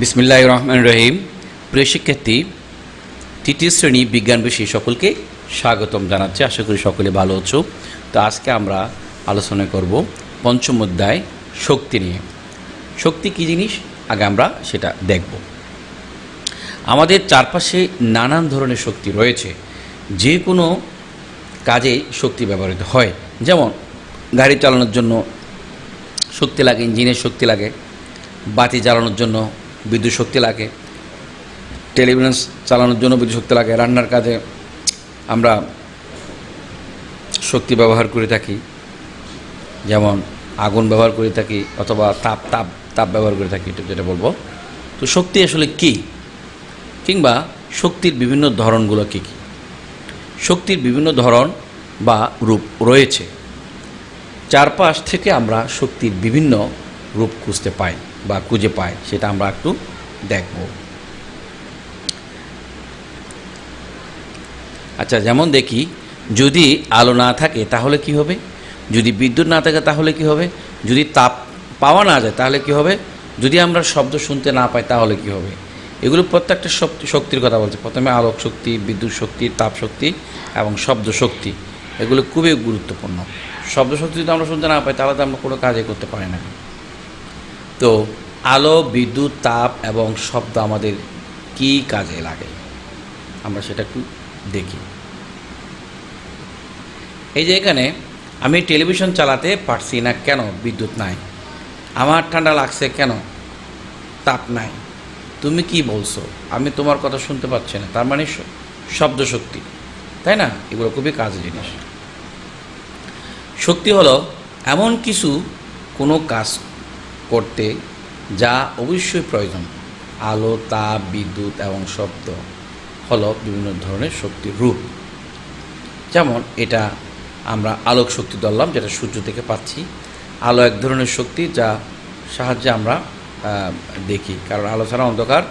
বিসমিল্লাহির রহমানির রহিম। প্রিয় শিক্ষার্থী, তৃতীয় শ্রেণী বিজ্ঞান বিষয়ে সকলকে স্বাগতম জানাচ্ছি। আশা করি সকলে ভালো আছো। তো আজকে আমরা আলোচনা করব পঞ্চম অধ্যায় শক্তি নিয়ে। শক্তি কী জিনিস আগে আমরা সেটা দেখব। আমাদের চারপাশে নানান ধরনের শক্তি রয়েছে। যে কোনো কাজে শক্তি ব্যবহৃত হয়। যেমন গাড়ি চালানোর জন্য শক্তি লাগে, ইঞ্জিনের শক্তি লাগে, বাতি জ্বালানোর জন্য বিদ্যুৎ শক্তি লাগে, টেলিভিশন চালানোর জন্য বিদ্যুৎ শক্তি লাগে, রান্নার কাজে আমরা শক্তি ব্যবহার করে থাকি, যেমন আগুন ব্যবহার করে থাকি অথবা তাপ ব্যবহার করে থাকি, যেটা বলবো। তো শক্তি আসলে কী, কিংবা শক্তির বিভিন্ন ধরনগুলো কী কী? শক্তির বিভিন্ন ধরন বা রূপ রয়েছে। চারপাশ থেকে আমরা শক্তির বিভিন্ন রূপ খুঁজে পাই, সেটা আমরা একটু দেখব। আচ্ছা, যেমন দেখি, যদি আলো না থাকে তাহলে কি হবে? যদি বিদ্যুৎ না থাকে তাহলে কি হবে? যদি তাপ পাওয়া না যায় তাহলে কি হবে? যদি আমরা শব্দ শুনতে না পাই তাহলে কি হবে? এগুলো প্রত্যেকটা শক্তির কথা বলছে। প্রথমে আলোক শক্তি, বিদ্যুৎ শক্তি, তাপ শক্তি এবং শব্দ শক্তি, এগুলো খুবই গুরুত্বপূর্ণ। শব্দ শক্তি যদি আমরা শুনতে না পাই তাহলে তো আমরা কোনো কাজই করতে পারি না। তো আলো, বিদ্যুৎ, তাপ এবং শব্দ আমাদের কী কাজে লাগে আমরা সেটা একটু দেখি। এই যে এখানে আমি টেলিভিশন চালাতে পারছি না, কেন? বিদ্যুৎ নাই। আমার ঠান্ডা লাগছে, কেন? তাপ নাই। তুমি কি বলছো? আমি তোমার কথা শুনতে পাচ্ছি না। তার মানে শব্দ শক্তি, তাই না? এগুলো খুবই কাজের জিনিস। শক্তি হলো এমন কিছু, কোনো কাজ করতে যা অবশ্যই প্রয়োজন। আলো, তাপ, বিদ্যুৎ এবং শব্দ হলো বিভিন্ন ধরনের শক্তির রূপ। যেমন এটা আমরা আলোক শক্তি ধরলাম, যেটা সূর্য থেকে পাচ্ছি। আলো এক ধরনের শক্তি যা সাহায্যে আমরা দেখি, কারণ আলো ছাড়া অন্ধকার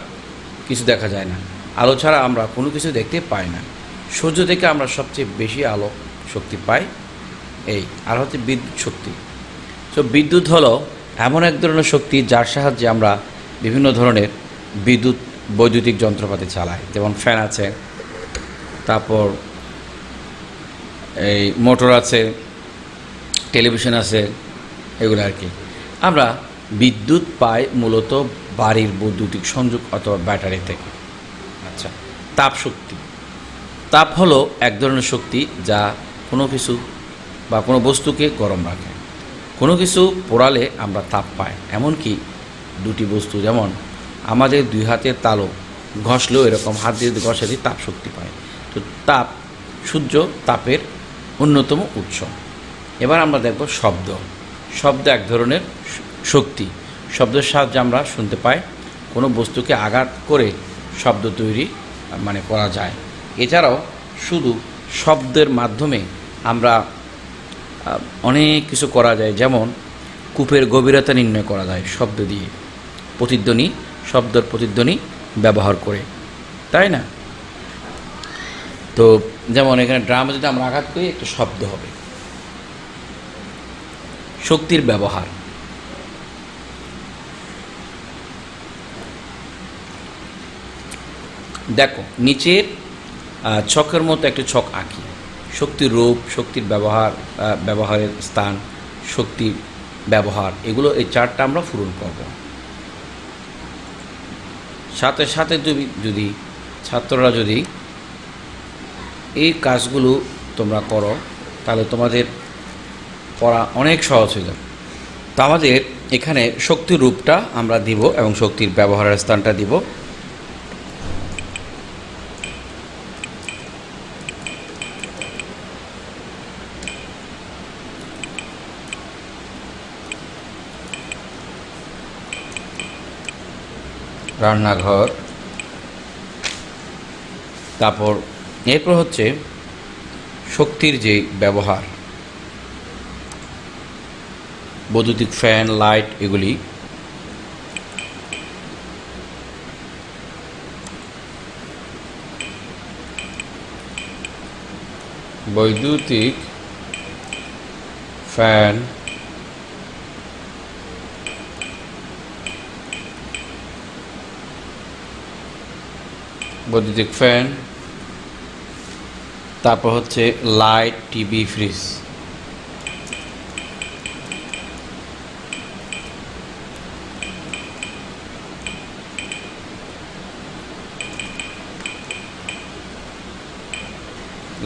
কিছু দেখা যায় না। আলো ছাড়া আমরা কোনো কিছু দেখতে পাই না। সূর্য থেকে আমরা সবচেয়ে বেশি আলো শক্তি পাই। আর হচ্ছে বিদ্যুৎ শক্তি। তো বিদ্যুৎ হলো এমন এক ধরনের শক্তি যার সাহায্যে আমরা বিভিন্ন ধরনের বৈদ্যুতিক যন্ত্রপাতি চালাই। যেমন ফ্যান আছে, তারপর এই মোটর আছে, টেলিভিশন আছে, এগুলো আর কি। আমরা বিদ্যুৎ পাই মূলত বাড়ির বৈদ্যুতিক সংযোগ অথবা ব্যাটারি থেকে। আচ্ছা, তাপ শক্তি। তাপ হলো এক ধরনের শক্তি যা কোনো কিছু বা কোনো বস্তুকে গরম রাখে। কোনো কিছু পোড়ালে আমরা তাপ পাই। এমনকি দুটি বস্তু, যেমন আমাদের দুই হাতের তালু ঘষলেও এরকম হাত দিয়ে ঘষে দিয়ে তাপ শক্তি পায়। তো তাপ, সূর্য তাপের অন্যতম উৎস। এবার আমরা দেখব শব্দ। শব্দ এক ধরনের শক্তি। শব্দের সাহায্যে আমরা শুনতে পাই। কোনো বস্তুকে আঘাত করে শব্দ তৈরি করা যায়। এছাড়াও শুধু শব্দের মাধ্যমে আমরা অনেক কিছু করা যায়। যেমন কূপের গভীরতা নির্ণয় করা যায় শব্দ দিয়ে, শব্দের প্রতিধ্বনি ব্যবহার করে, তাই না? তো যেমন এখানে ড্রামে যদি আমরা আঘাত করি একটা শব্দ হবে। শক্তির ব্যবহার। দেখো, নিচের ছকের মতো একটি ছক আঁকি। শক্তির রূপ, শক্তির ব্যবহারের স্থান, শক্তির ব্যবহার, এগুলো এই চারটা আমরা পূরণ করব। সাথে সাথে যদি ছাত্ররা যদি এই কাজগুলো তোমরা করো তাহলে তোমাদের পড়া অনেক সহজ হয়ে যাবে। তো আমাদের এখানে শক্তির রূপটা আমরা দিব এবং শক্তির ব্যবহারের স্থানটা দিব। রান্নাঘর, তারপর এরপর হচ্ছে শক্তির যে ব্যবহার, বৈদ্যুতিক ফ্যান, লাইট, এগুলি। বৈদ্যুতিক ফ্যান, বৈদ্যুতিক ফ্যান, তারপর হচ্ছে light, TV, fridge.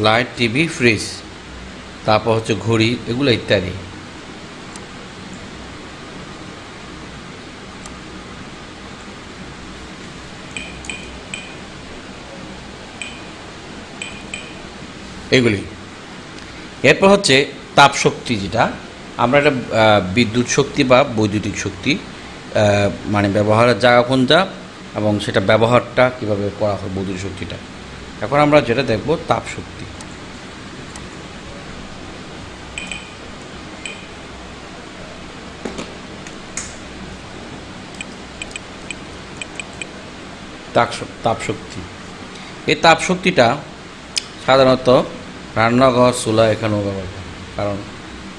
Light, TV, fridge, তারপর হচ্ছে ঘড়ি, এগুলো ইত্যাদি। এগুলি। এরপর হচ্ছে তাপ শক্তি, যেটা আমরা এটা বিদ্যুৎ শক্তি বা বৈদ্যুতিক শক্তি, মানে ব্যবহারের জায়গা কোনটা এবং সেটা ব্যবহারটা কীভাবে করা হয় বৈদ্যুতিক শক্তিটা। এখন আমরা যেটা দেখব তাপ শক্তি। তাপ শক্তি, এই তাপ শক্তিটা সাধারণত রান্নাঘর, চুলা এখানেও ব্যবহার করে, কারণ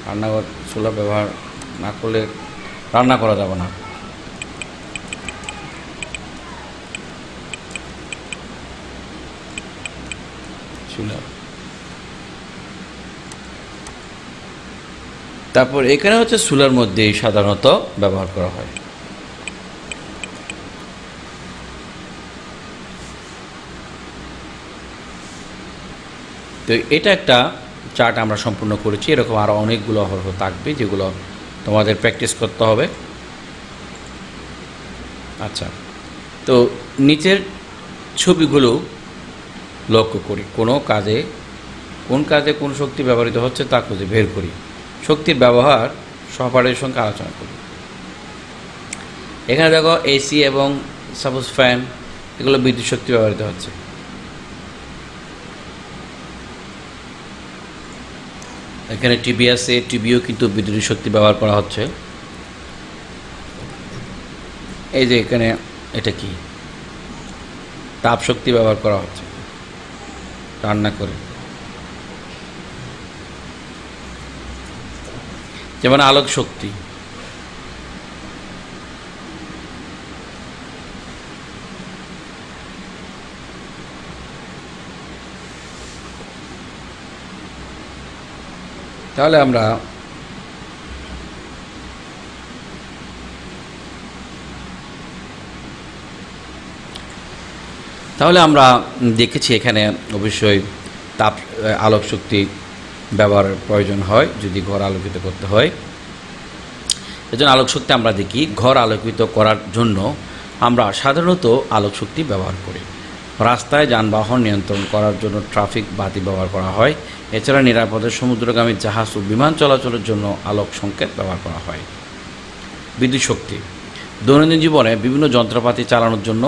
রান্নাঘর চুলা ব্যবহার না করলে রান্না করা যাবে না। চুলা, তারপর এখানে হচ্ছে চুলার মধ্যেই সাধারণত ব্যবহার করা হয়। তো এটা একটা চার্ট আমরা সম্পূর্ণ করেছি, এরকম আরও অনেকগুলো অহরহ থাকবে যেগুলো তোমাদের প্র্যাকটিস করতে হবে। আচ্ছা, তো নিচের ছবিগুলো লক্ষ্য করি, কোন কাজে কোন শক্তি ব্যবহৃত হচ্ছে তা খুঁজে বের করি। শক্তির ব্যবহার সহপাঠীর সঙ্গে আলোচনা করি। এখানে দেখো এসি এবং সাপোজ ফ্যান, এগুলো বিদ্যুৎ শক্তি ব্যবহৃত হচ্ছে। এখানে টিভি আছে, টিভিও কিন্তু বিদ্যুৎ শক্তি ব্যবহার করা হচ্ছে। এই যে এখানে এটা কি, তাপ শক্তি ব্যবহার করা হচ্ছে রান্না করে। যেমন আলোক শক্তি, তাহলে আমরা দেখেছি এখানে অবশ্যই আলোক শক্তি ব্যবহারের প্রয়োজন হয় যদি ঘর আলোকিত করতে হয়। এজন্য আলোক শক্তি আমরা দেখি ঘর আলোকিত করার জন্য আমরা সাধারণত আলোক শক্তি ব্যবহার করি। রাস্তায় যানবাহন নিয়ন্ত্রণ করার জন্য ট্রাফিক বাতি ব্যবহার করা হয়। এছাড়া নিরাপদে সমুদ্রগামী জাহাজ ও বিমান চলাচলের জন্য আলোক সংকেত ব্যবহার করা হয়। বিদ্যুৎ শক্তি, দৈনন্দিন জীবনে বিভিন্ন যন্ত্রপাতি চালানোর জন্য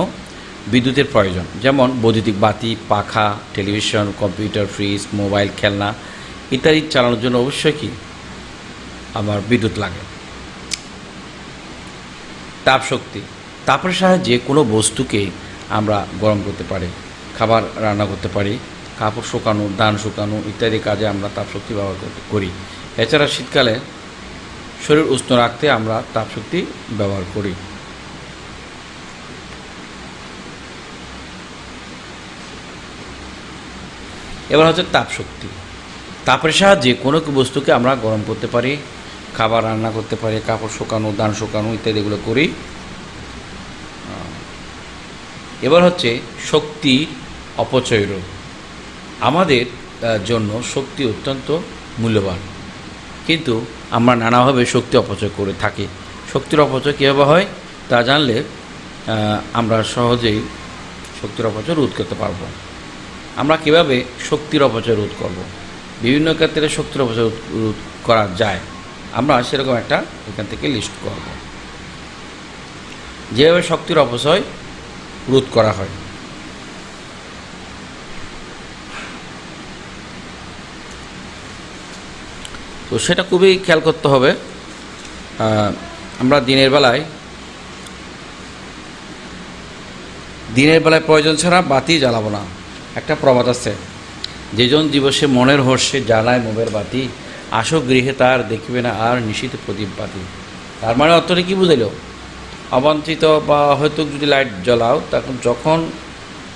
বিদ্যুতের প্রয়োজন, যেমন বৈদ্যুতিক বাতি, পাখা, টেলিভিশন, কম্পিউটার, ফ্রিজ, মোবাইল, খেলনা ইত্যাদি চালানোর জন্য অবশ্যই কি আমার বিদ্যুৎ লাগে। তাপ শক্তি, তাপের সাহায্যে কোনো বস্তুকে আমরা গরম করতে পারি, খাবার রান্না করতে পারি, কাপড় শুকানো, ধান শুকানো ইত্যাদি কাজে আমরা তাপ শক্তি ব্যবহার করি। এছাড়া শীতকালে শরীর উষ্ণ রাখতে আমরা তাপ শক্তি ব্যবহার করি। এবার হচ্ছে তাপ শক্তি, তাপের সাহায্যে কোনো বস্তুকে আমরা গরম করতে পারি, খাবার রান্না করতে পারি, কাপড় শুকানো, ধান শুকানো ইত্যাদিগুলো করি। এবার হচ্ছে শক্তির অপচয় রোধ। আমাদের জন্য শক্তি অত্যন্ত মূল্যবান, কিন্তু আমরা নানাভাবে শক্তি অপচয় করে থাকি। শক্তির অপচয় কীভাবে হয় তা জানলে আমরা সহজেই শক্তির অপচয় রোধ করতে পারব। আমরা কীভাবে শক্তির অপচয় রোধ করব, বিভিন্ন ক্ষেত্রে শক্তির অপচয় রোধ করা যায়, আমরা সেরকম একটা এখান থেকে লিস্ট করব যেভাবে শক্তির অপচয় রোধ করা হয়। তো সেটা খুবই খেয়াল করতে হবে। আমরা দিনের বেলায় প্রয়োজন ছাড়া বাতি জ্বালাবো না। একটা প্রবাদ আছে, যেজন দিবসে মনের হর্ষে জ্বালায় মোমের বাতি, আসো গৃহে তার দেখিবে না আর নিশীথ প্রদীপ বাতি। তার মানে অর্থটা কী বুঝাইল, অবাঞ্ছিত বা হয়তো যদি লাইট জ্বালাও তখন যখন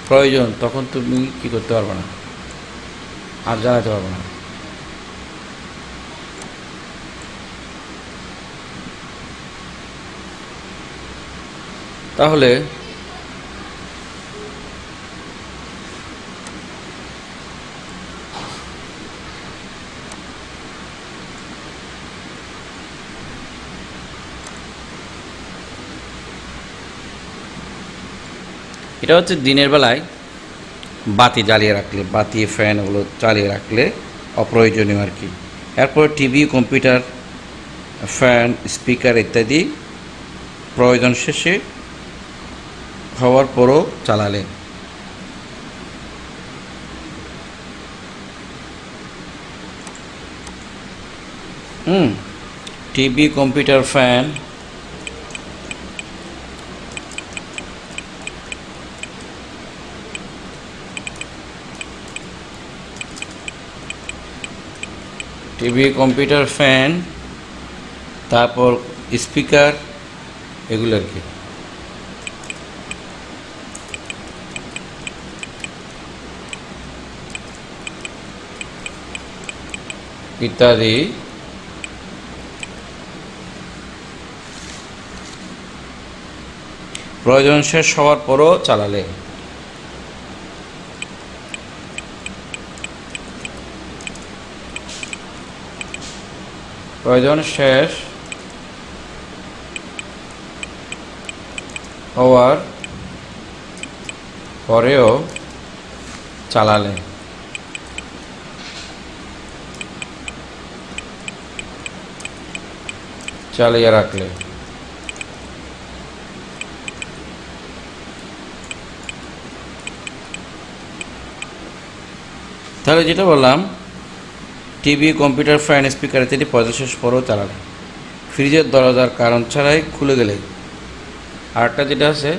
প্রয়োজন, তখন তুমি কি করতে পারবে না, আর জানাতে পারবে না। তাহলে এটা হচ্ছে দিনের বেলায় বাতি জ্বালিয়ে রাখলে, বাতি ফ্যান ওগুলো চালিয়ে রাখলে অপ্রয়োজনীয় আর কি। এরপর টিভি, কম্পিউটার, ফ্যান, স্পিকার ইত্যাদি প্রয়োজন শেষে হওয়ার পরও চালালে। TV, computer, fan TV, computer, fan, তারপর স্পিকার, এগুলো আর কি। ইত্যাদি প্রয়োজন শেষ হওয়ার পরও চালালে। প্রয়োজন শেষ হওয়ার পরেও চালালে। চালিয়ে রাখলে। তাহলে যেটা বললাম, টিভি, কম্পিউটার, ফ্যান, স্পিকার ইত্যাদি প্রয়োজন শেষ পরেও চালালে। ফ্রিজের দরজার কারণ ছাড়াই খুলে গেলে। আরেকটা যেটা আছে,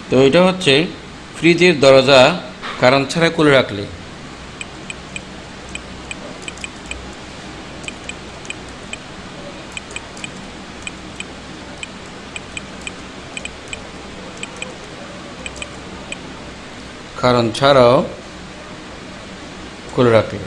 তো এটা হচ্ছে ফ্রিজের দরজা কারণ ছাড়াই খুলে রাখলে। কারণ ছাড়াও খুলে রাখলে।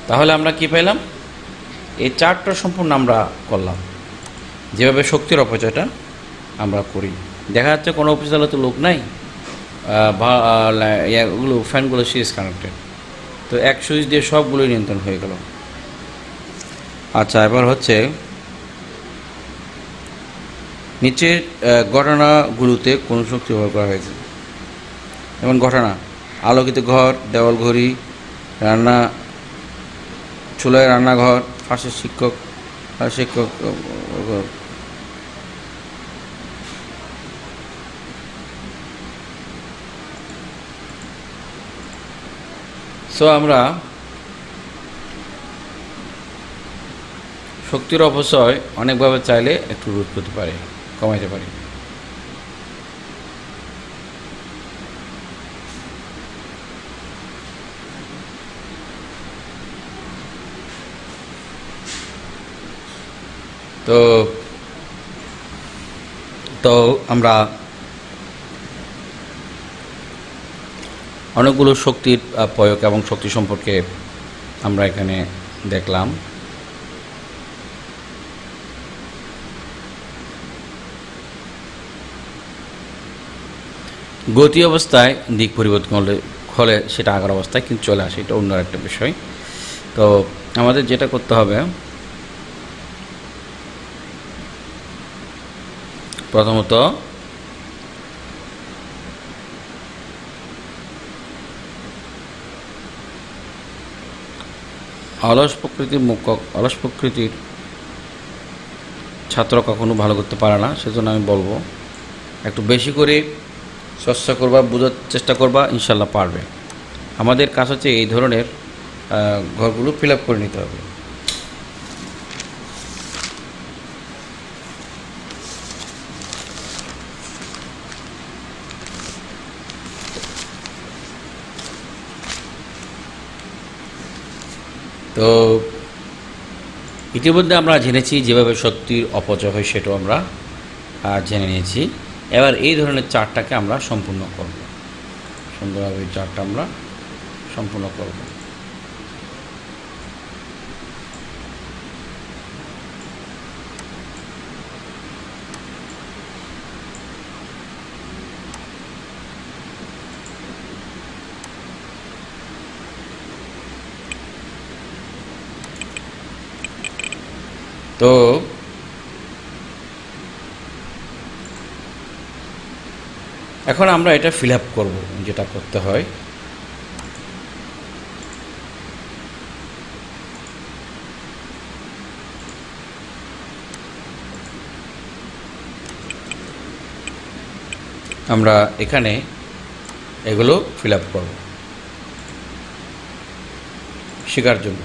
তাহলে আমরা কি পেলাম? এই চারটা সম্পূর্ণ আমরা করলাম, যেভাবে শক্তির অপচয়টা আমরা করি। দেখা যাচ্ছে কোনো অফিস আলোতে লোক নাই, বা ওগুলো ফ্যানগুলো সিরিজ কানেক্টেড, তো এক সুইচ দিয়ে সবগুলো নিয়ন্ত্রণ হয়ে গেল। আচ্ছা, এবার হচ্ছে নিচের ঘটনাগুলোতে কোন শক্তি ব্যবহার করা হয়েছে। যেমন ঘটনা: আলোকিত ঘর, দেওয়াল ঘড়ি, চুলায় রান্নাঘর, পাশের শিক্ষক। সো আমরা শক্তির অপচয় অনেকভাবে চাইলে একটু রোধ করতে পারি, কমাইতে পারি। তো তো আমরা অনেকগুলো শক্তির প্রয়োগ এবং শক্তি সম্পর্কে আমরা এখানে দেখলাম। গতি অবস্থায় দিক পরিবর্তন হলে সেটা আগের অবস্থায় কিন্তু চলে আসে, এটা অন্য একটা বিষয়। তো আমাদের যেটা করতে হবে, প্রথমত অলস প্রকৃতির ছাত্র কখনো ভালো করতে পারে না। সেজন্য আমি বলবো একটু বেশি করে চর্চা করবা, বোঝার চেষ্টা করবা, ইনশাল্লাহ পারবে। আমাদের কাজ হচ্ছে এই ধরনের ঘরগুলো ফিল আপ করে নিতে হবে। তো ইতিমধ্যে আমরা জেনেছি যেভাবে শক্তির অপচয় হয়, সেটাও আমরা জেনে নিয়েছি। এবার এই ধরনের চার্টটাকে আমরা সম্পূর্ণ করব, সুন্দরভাবে এই চার্টটা আমরা সম্পূর্ণ করব। তো এখন আমরা এটা ফিল আপ করবো, যেটা করতে হয়। আমরা এখানে এগুলো ফিল আপ করব শেখার জন্য।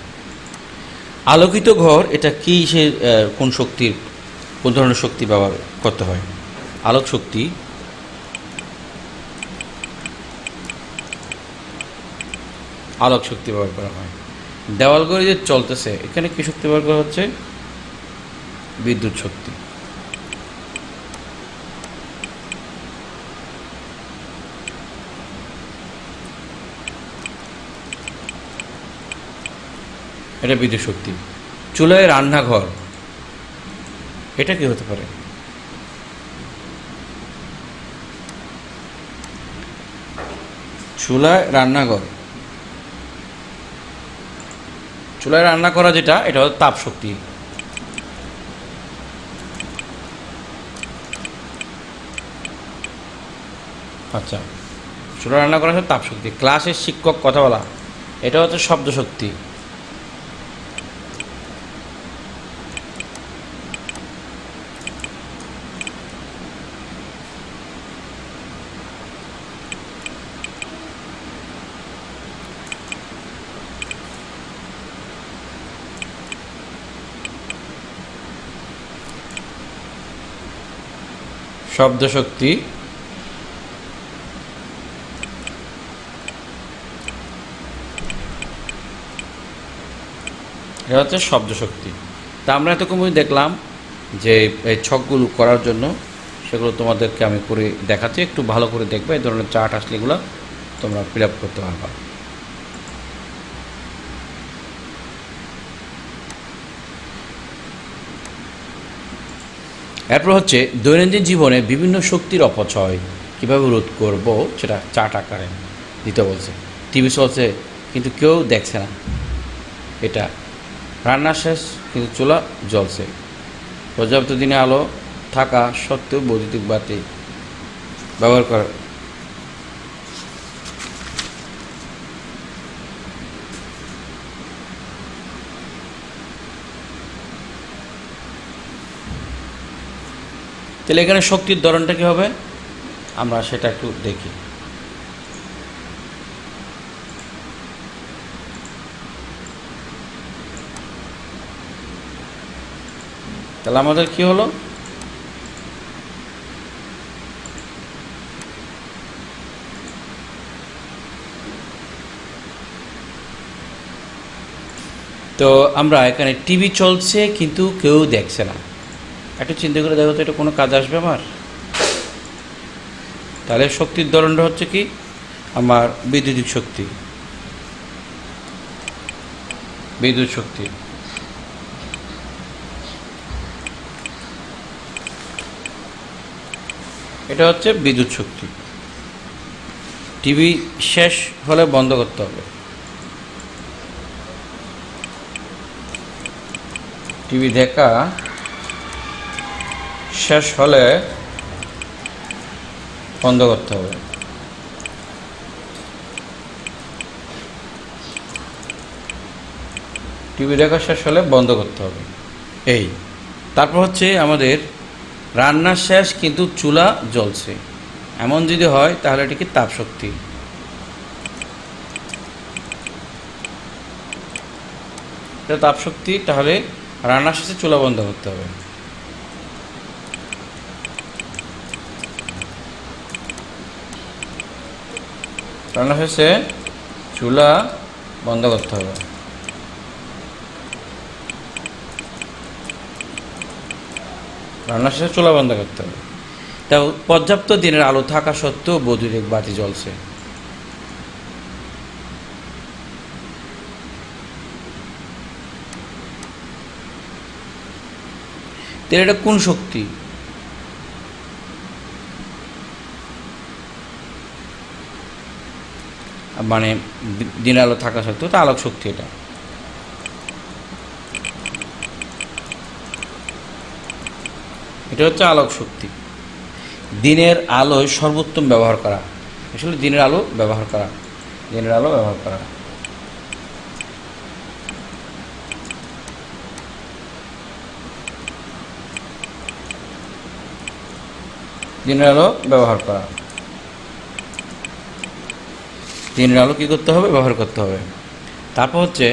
আলোকিত ঘর এটা কি, সে কোন শক্তির, কোন ধরনের শক্তি ব্যবহার করতে হয়? আলোক শক্তি, আলোক শক্তি ব্যবহার করা হয়। দেওয়াল ঘড়ি যে চলতেছে, এখানে কি শক্তি ব্যবহার করা হচ্ছে? বিদ্যুৎ শক্তি। এটা বিদ্যুৎ শক্তি। চুলায় রান্নাঘর, এটা কি হতে পারে? চুলায় রান্নাঘর, চুলায় রান্না করা যেটা, এটা হচ্ছে তাপ শক্তি। আচ্ছা, চুলায় রান্না করা হচ্ছে তাপ শক্তি। ক্লাসের শিক্ষক কথা বলা, এটা হচ্ছে শব্দ শক্তি। শব্দ শক্তি। এটা হচ্ছে শব্দ শক্তি। তা আমরা এতক্ষণ দেখলাম যে এই ছকগুলো করার জন্য, সেগুলো তোমাদেরকে আমি করে দেখাচ্ছি, একটু ভালো করে দেখবে। এই ধরনের চার্ট আসলে এগুলো তোমরা ফিল আপ করতে পারবা। এরপর হচ্ছে দৈনন্দিন জীবনে বিভিন্ন শক্তির অপচয় কীভাবে রোধ করব, সেটা চার্ট আকারে দিতে বলছে। টিভি চলছে কিন্তু কেউ দেখছে না, এটা রান্না শেষ কিন্তু চুলা জ্বলছে। পর্যাপ্ত দিনে আলো থাকা সত্ত্বেও বৈদ্যুতিক বাতি ব্যবহার করা। তাহলে এখানে শক্তির ধরনটা কী হবে, আমরা সেটা একটু দেখি। তাহলে আমাদের কি হলো, তো আমরা এখানে টিভি চলছে কিন্তু কেউ দেখছে না। একটু চিন্তা করে দেখো তো, এটা কোনো কাজ আসবে আমার? তাহলে শক্তির ধরনটা হচ্ছে কি, আমার বৈদ্যুতিক শক্তি, বিদ্যুৎ শক্তি। এটা হচ্ছে বিদ্যুৎ শক্তি। টিভি শেষ হলে বন্ধ করতে হবে, টিভি দেখা শেষ হলে বন্ধ করতে হবে। টিভি দেখা শেষ হলে বন্ধ করতে হবে, এই। তারপর হচ্ছে আমাদের রান্না শেষ কিন্তু চুলা জ্বলছে, এমন যদি হয় তাহলে এটি কি তাপ শক্তি। এটা তাপ শক্তি, তাহলে রান্নার শেষে চুলা বন্ধ করতে হবে। রান্নার শেষে চুলা বন্ধ করতে হবে। রান্নার শেষে চুলা বন্ধ করতে হবে। তা পর্যাপ্ত দিনের আলো থাকা সত্ত্বেও বৈদ্যুতিক বাতি জ্বলছে। তাহলে এটা কোন শক্তি? মানে দিনের আলো থাকা সত্ত্বেও তো আলোক শক্তি। এটা হচ্ছে আলোক শক্তি। দিনের আলোয় সর্বোত্তম ব্যবহার করা, আসলে দিনের আলো ব্যবহার করা, দিনের আলো ব্যবহার করা। দিনের আলো ব্যবহার করা, দিনের আলো কী করতে হবে? ব্যবহার করতে হবে। তারপর হচ্ছে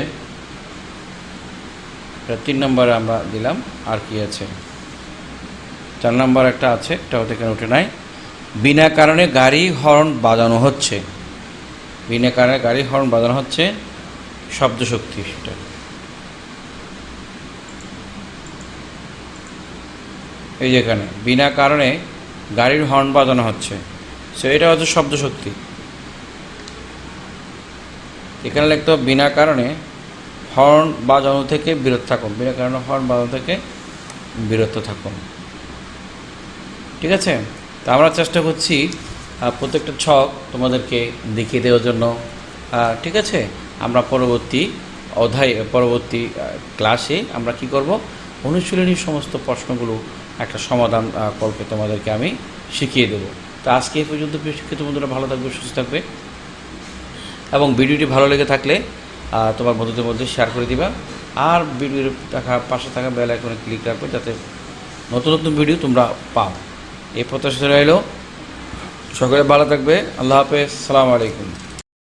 3 নম্বরে আমরা দিলাম। আর কি আছে? 4 নম্বর একটা আছে, এটা হতে কেন উঠে নাই। বিনা কারণে গাড়ি হর্ন বাজানো হচ্ছে। বিনা কারণে গাড়ি হর্ন বাজানো হচ্ছে শব্দ শক্তি। সেটা এই যেখানে বিনা কারণে গাড়ির হর্ন বাজানো হচ্ছে, সো এটা হচ্ছে শব্দ শক্তি। এখানে লিখতে হবে বিনা কারণে হর্ন বাজানো থেকে বিরত থাকুন। বিনা কারণে হর্ন বাজানো থেকে বিরত থাকুন। ঠিক আছে? তা আমরা চেষ্টা করছি প্রত্যেকটা ছক তোমাদেরকে দেখিয়ে দেওয়ার জন্য। ঠিক আছে? আমরা পরবর্তী পরবর্তী ক্লাসে আমরা কি করব? অনুশীলনীর সমস্ত প্রশ্নগুলো একটা সমাধান কল্পে তোমাদেরকে আমি শিখিয়ে দেবো। তো আজকে এই পর্যন্ত শিক্ষিত বন্ধুরা ভালো থাকবে, সুস্থ থাকবে, এবং ভিডিওটি ভালো লেগে থাকলে তোমার বন্ধুদের মধ্যে শেয়ার করে দিবা। আর ভিডিওর পাশে থাকা বেল আইকনে ক্লিক রাখবে যাতে নতুন নতুন ভিডিও তোমরা পাও। এই প্রত্যাশা রইল। সকলে ভালো থাকবে। আল্লাহ হাফেজ। আসসালামু আলাইকুম।